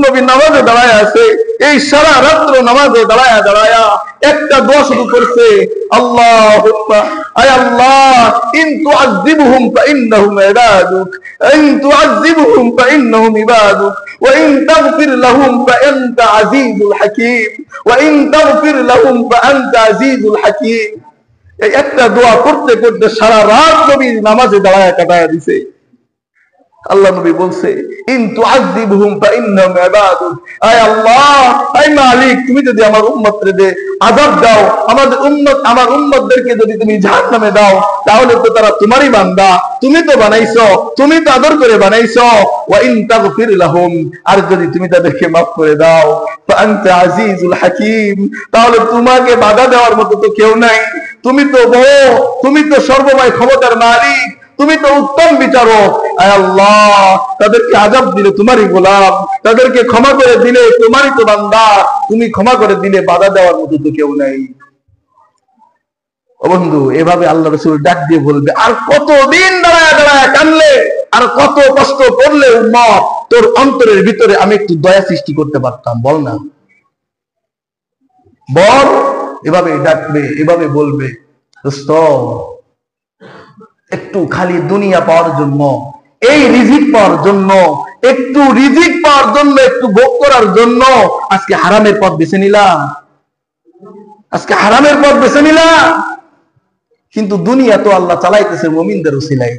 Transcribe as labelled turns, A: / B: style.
A: নবী নামাজে দাঁড়ায় আছে, এই সারা রাত্র নামাজে দাঁড়ায়া দাঁড়ায়া একটা দোয়া শুরু করছে, আল্লাহুম্মা আয় আল্লাহ ইন তুআযিবহুম ফাইন্নাহুম ইবাদুক, ইন তুআযিবহুম ফাইন্নাহুম ইবাদুক, ওয়া ইন তাগফির লাহুম ফাআনতা আজিজুল হাকীম, ওয়া ইন তাগফির লাহুম ফাআনতা আজিজুল হাকীম। এই একটা দোয়া করতে করতে সারা রাত নবী নামাজে দাঁড়ায়া কাটায়া দিছে। আল্লাহ নবী বলছে, ইন তুআযিবহুম ফাইন্নাহুম ইবাদুক, আয় আল্লাহ, আয় মালিক, তুমি যদি আমার উম্মতদের আযাব দাও, আমার উম্মতদেরকে যদি তুমি জাহান্নামে দাও, তাহলে তো তারা তোমারই বান্দা, তুমি তো বানাইছো, তুমি তো আদর করে বানাইছো। ওয়া ইন তাগফির লাহুম, আর যদি তুমি তাদেরকে মাফ করে দাও, ফাআনতা আজিজুল হাকীম, তাহলে তোমাকে বাধা দেওয়ার মতো তো কেউ নাই। তুমি তো বড়, তুমি তো সর্বময় ক্ষমতার মালিক, তুমি তো উত্তম বিচারক। আয় আল্লাহ, তাদেরকে আযাব দিলে তোমারই গোলাম, তাদেরকে ক্ষমা করে দিলে তোমারই তো বান্দা, তুমি ক্ষমা করে দিলে বাধা দেওয়ার মতো তো কেউ নাই। ও বন্ধু, এভাবে আল্লাহ রাসূল ডাক দিয়ে বলবে, আর কতদিন দাঁড়ায় দাঁড়ায় কানলে, আর কত কষ্ট করলে উম্মত, তোর অন্তরের ভিতরে আমি একটু দয়া সৃষ্টি করতে পারতাম, বল না, বল। এভাবে ডাকবে, এভাবে বলবে, দোস্ত, একটু খালি দুনিয়া পাওয়ার জন্য, এই রিজিক পাওয়ার জন্য, একটু রিজিক পাওয়ার জন্য, একটু ভোগ করার জন্য আজকে হারামের পথ বেছে নিলাম, আজকে হারামের পথ বেছে নিলাম। কিন্তু দুনিয়া তো আল্লাহ চালাইতেছে মুমিনদের উসিলায়।